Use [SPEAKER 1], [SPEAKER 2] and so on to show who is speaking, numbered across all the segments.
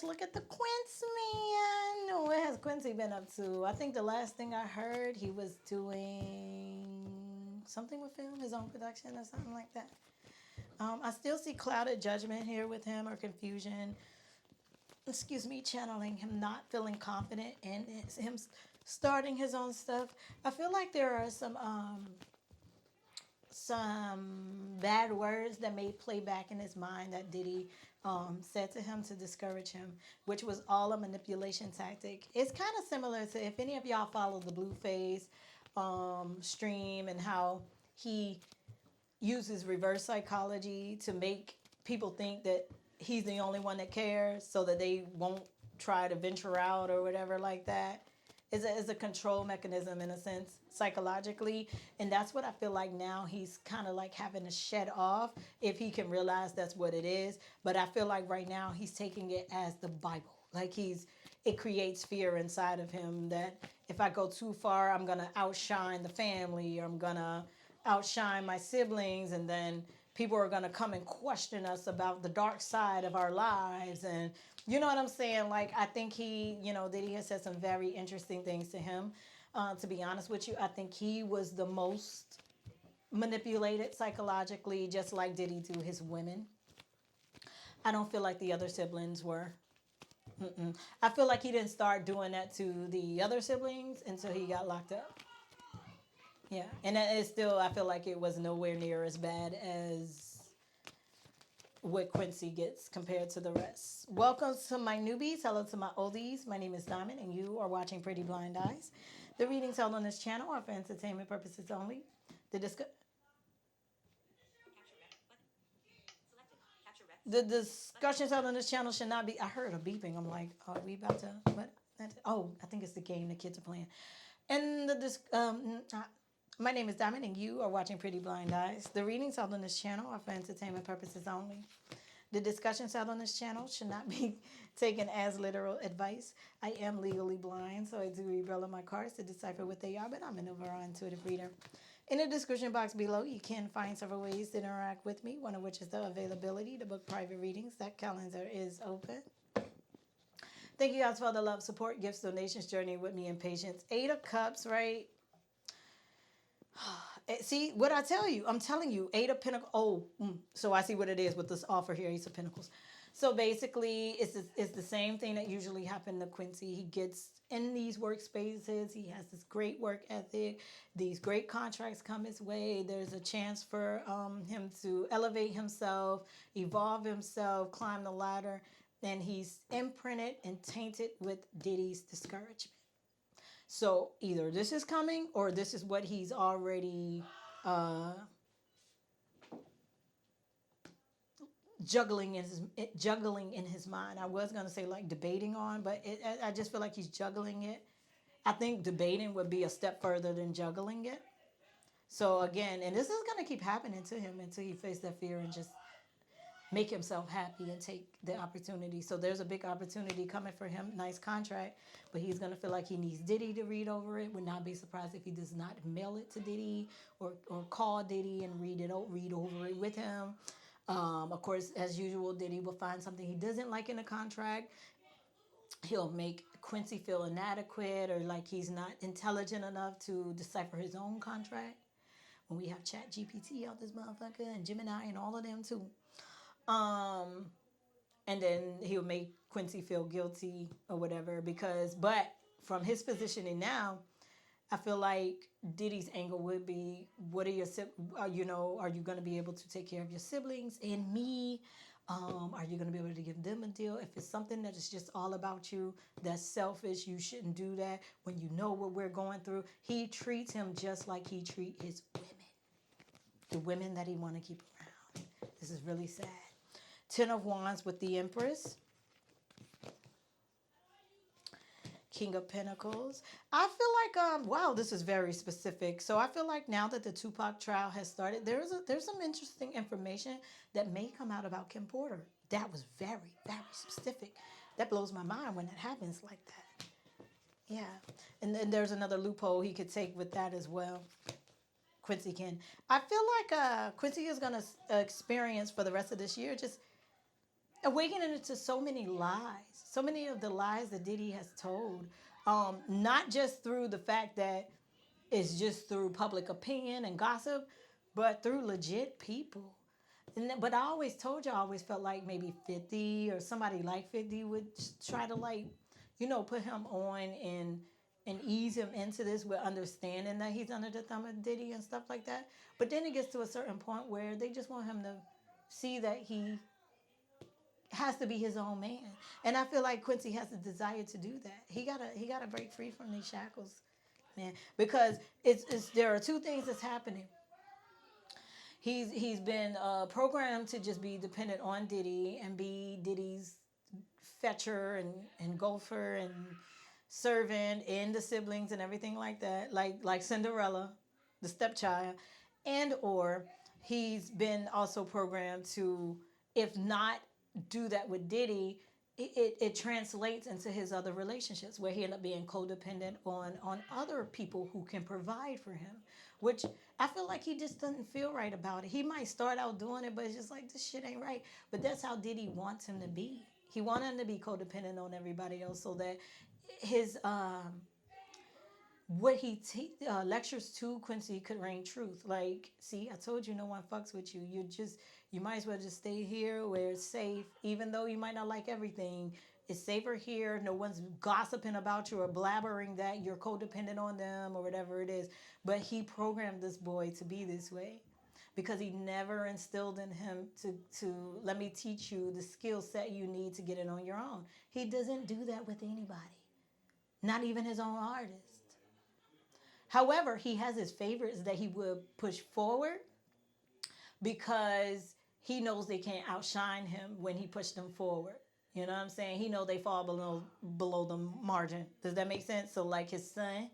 [SPEAKER 1] look at the Quincy man. What has Quincy been up to? I think the last thing I heard, he was doing something with film, his own production or something like that. I still see clouded judgment here with him or confusion. Excuse me, channeling him not feeling confident in him starting his own stuff. I feel like there are some bad words that may play back in his mind that Diddy said to him to discourage him, which was all a manipulation tactic. It's kind of similar to if any of y'all follow the Blueface stream and how he uses reverse psychology to make people think that he's the only one that cares so that they won't try to venture out or whatever like that. Is a control mechanism in a sense psychologically, and that's what I feel like now he's kind of like having to shed off if he can realize that's what it is. But I feel like right now he's taking it as the Bible, like it creates fear inside of him that if I go too far I'm gonna outshine the family or I'm gonna outshine my siblings, and then people are going to come and question us about the dark side of our lives. And you know what I'm saying? Like, I think Diddy has said some very interesting things to him. To be honest with you, I think he was the most manipulated psychologically, just like Diddy to his women. I don't feel like the other siblings were. I feel like he didn't start doing that to the other siblings until he got locked up. Yeah, and that is still, I feel like it was nowhere near as bad as what Quincy gets compared to the rest. Welcome to my newbies. Hello to my oldies. My name is Diamond, and you are watching Pretty Blind Eyes. The readings held on this channel are for entertainment purposes only. The discussions held on this channel should not be. I heard a beeping. I'm like, are we about to? What? Oh, I think it's the game the kids are playing. And my name is Diamond, and you are watching Pretty Blind Eyes. The readings held on this channel are for entertainment purposes only. The discussions held on this channel should not be taken as literal advice. I am legally blind, so I do read Braille on my cards to decipher what they are, but I'm an overall intuitive reader. In the description box below, you can find several ways to interact with me, one of which is the availability to book private readings. That calendar is open. Thank you guys for all the love, support, gifts, donations, journey with me, and patience. 8 of Cups, right? See, what I tell you, I'm telling you, 8 of Pentacles. So I see what it is with this offer here, Ace of Pentacles. So basically, it's the same thing that usually happened to Quincy. He gets in these workspaces. He has this great work ethic. These great contracts come his way. There's a chance for him to elevate himself, evolve himself, climb the ladder. And he's imprinted and tainted with Diddy's discouragement. So either this is coming or this is what he's already juggling in his mind. I was gonna say like debating on, but I just feel like he's juggling it. I think debating would be a step further than juggling it. So again, and this is gonna keep happening to him until he faces that fear and just make himself happy and take the opportunity. So there's a big opportunity coming for him. Nice contract, but he's going to feel like he needs Diddy to read over it. Would not be surprised if he does not mail it to Diddy or call Diddy and read over it with him. Of course, as usual, Diddy will find something he doesn't like in the contract. He'll make Quincy feel inadequate or like he's not intelligent enough to decipher his own contract. When we have Chat GPT out this motherfucker and Gemini and all of them too. And then he'll make Quincy feel guilty or whatever but from his positioning now, I feel like Diddy's angle would be, what are are you going to be able to take care of your siblings and me? Are you going to be able to give them a deal? If it's something that is just all about you, that's selfish, you shouldn't do that when you know what we're going through. He treats him just like he treats his women, the women that he want to keep around. This is really sad. 10 of Wands with the Empress. King of Pentacles. I feel like, wow, this is very specific. So I feel like now that the Tupac trial has started, there's some interesting information that may come out about Kim Porter. That was very, very specific. That blows my mind when it happens like that. Yeah. And then there's another loophole he could take with that as well. Quincy can. I feel like Quincy is going to experience for the rest of this year just awakening to so many lies, so many of the lies that Diddy has told, not just through the fact that it's just through public opinion and gossip, but through legit people. But I always told you, I always felt like maybe 50 or somebody like 50 would try to like, put him on and ease him into this with understanding that he's under the thumb of Diddy and stuff like that. But then it gets to a certain point where they just want him to see that he has to be his own man. And I feel like Quincy has the desire to do that. He gotta break free from these shackles, man. Because it's there are two things that's happening. He's been programmed to just be dependent on Diddy and be Diddy's fetcher and gopher and servant and the siblings and everything like that, like Cinderella, the stepchild, and or he's been also programmed to, if not do that with Diddy, it translates into his other relationships where he end up being codependent on other people who can provide for him, which I feel like he just doesn't feel right about it. He might start out doing it, but it's just like this shit ain't right. But that's how Diddy wants him to be. He wanted him to be codependent on everybody else so that his what lectures to Quincy could reign truth. Like, see, I told you no one fucks with you. You might as well just stay here where it's safe, even though you might not like everything. It's safer here. No one's gossiping about you or blabbering that you're codependent on them or whatever it is. But he programmed this boy to be this way because he never instilled in him to let me teach you the skill set you need to get it on your own. He doesn't do that with anybody, not even his own artists. However, he has his favorites that he would push forward because he knows they can't outshine him when he pushed them forward. You know what I'm saying? He know they fall below the margin. Does that make sense? So like his son,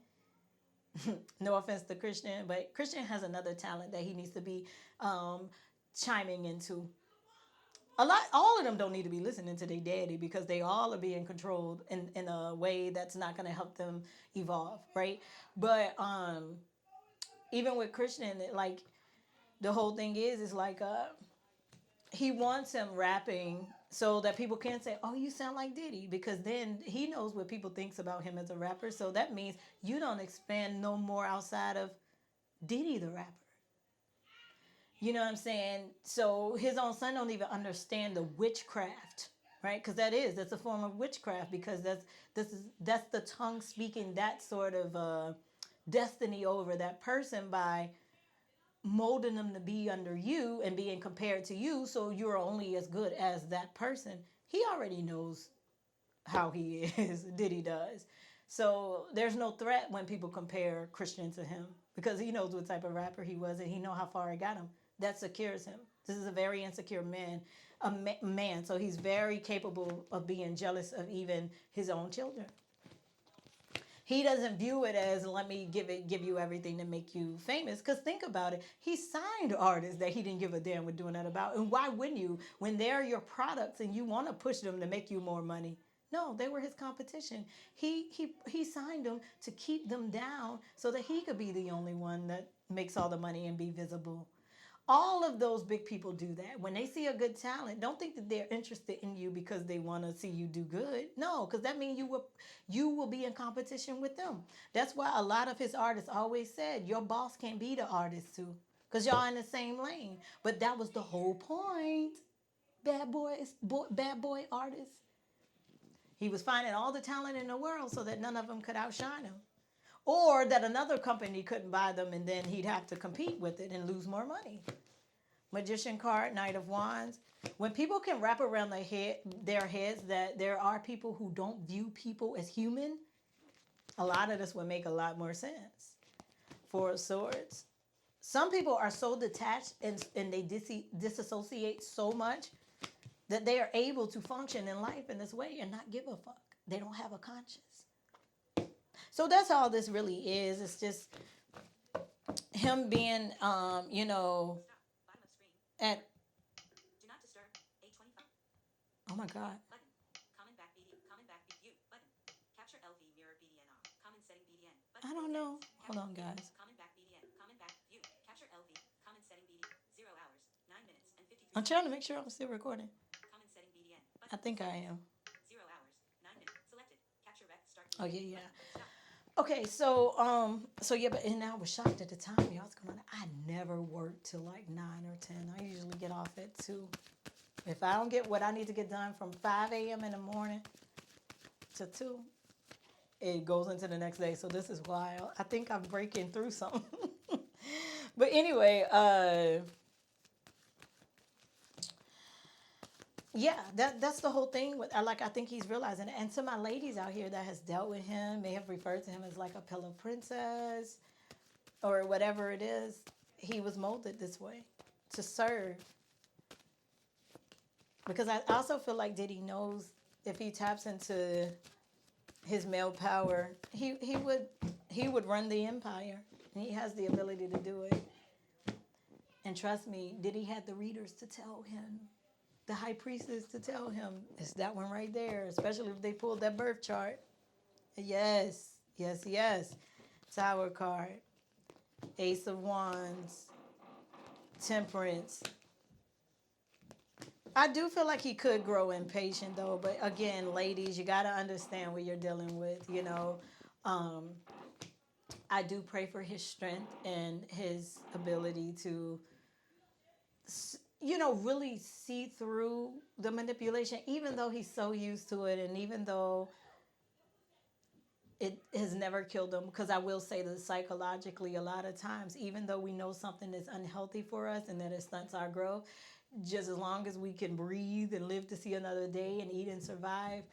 [SPEAKER 1] no offense to Christian, but Christian has another talent that he needs to be um, chiming into. All of them don't need to be listening to their daddy because they all are being controlled in a way that's not going to help them evolve, right? But even with Christian, like the whole thing is like he wants him rapping so that people can say, "Oh, you sound like Diddy," because then he knows what people thinks about him as a rapper. So that means you don't expand no more outside of Diddy the rapper. You know what I'm saying? So his own son don't even understand the witchcraft, right? Because that's a form of witchcraft because that's the tongue speaking that sort of destiny over that person by molding them to be under you and being compared to you, so you're only as good as that person. He already knows how he is. Diddy does. So there's no threat when people compare Christian to him because he knows what type of rapper he was and he know how far it got him. That secures him. This is a very insecure man, man. So he's very capable of being jealous of even his own children. He doesn't view it as let me give you everything to make you famous. Because think about it, he signed artists that he didn't give a damn with doing that about. And why wouldn't you when they're your products and you want to push them to make you more money? No, they were his competition. He signed them to keep them down so that he could be the only one that makes all the money and be visible. All of those big people do that. When they see a good talent, don't think that they're interested in you because they want to see you do good. No, because that means you will be in competition with them. That's why a lot of his artists always said your boss can't be the artist too, because y'all in the same lane. But that was the whole point. Bad boy artists. He was finding all the talent in the world so that none of them could outshine him. Or that another company couldn't buy them and then he'd have to compete with it and lose more money. Magician card, Knight of Wands. When people can wrap around their heads that there are people who don't view people as human, a lot of this would make a lot more sense. Four of Swords. Some people are so detached and they disassociate so much that they are able to function in life in this way and not give a fuck. They don't have a conscience. So that's all this really is. It's just him being, at. Oh my God. I don't know. Hold on, guys. I'm trying to make sure I'm still recording. I think I am. Oh yeah, yeah. Okay, so yeah, but and I was shocked at the time. Y'all was going. I never worked till like 9 or 10. I usually get off at 2. If I don't get what I need to get done from 5 a.m. in the morning to 2, it goes into the next day. So this is wild. I think I'm breaking through something. But anyway, yeah, that's the whole thing. With I think he's realizing, and to my ladies out here that has dealt with him, may have referred to him as like a pillow princess or whatever it is. He was molded this way to serve, because I also feel like Diddy knows if he taps into his male power, he would run the empire. And he has the ability to do it. And trust me, Diddy had the readers to tell him, the high priestess to tell him, it's that one right there, especially if they pulled that birth chart. Yes, yes, yes. Tower card, Ace of Wands, Temperance. I do feel like he could grow impatient though, but again, ladies, you got to understand what you're dealing with. Um, I do pray for his strength and his ability to, really see through the manipulation, even though he's so used to it, and even though it has never killed him. Because I will say that psychologically, a lot of times, even though we know something is unhealthy for us and that it stunts our growth, just as long as we can breathe and live to see another day and eat and survive,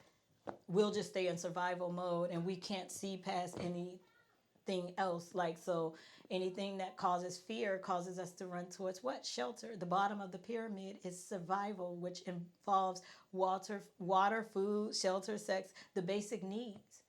[SPEAKER 1] we'll just stay in survival mode, and we can't see past anything else. Like, so anything that causes fear causes us to run towards what? Shelter. The bottom of the pyramid is survival, which involves water, food, shelter, sex, the basic needs.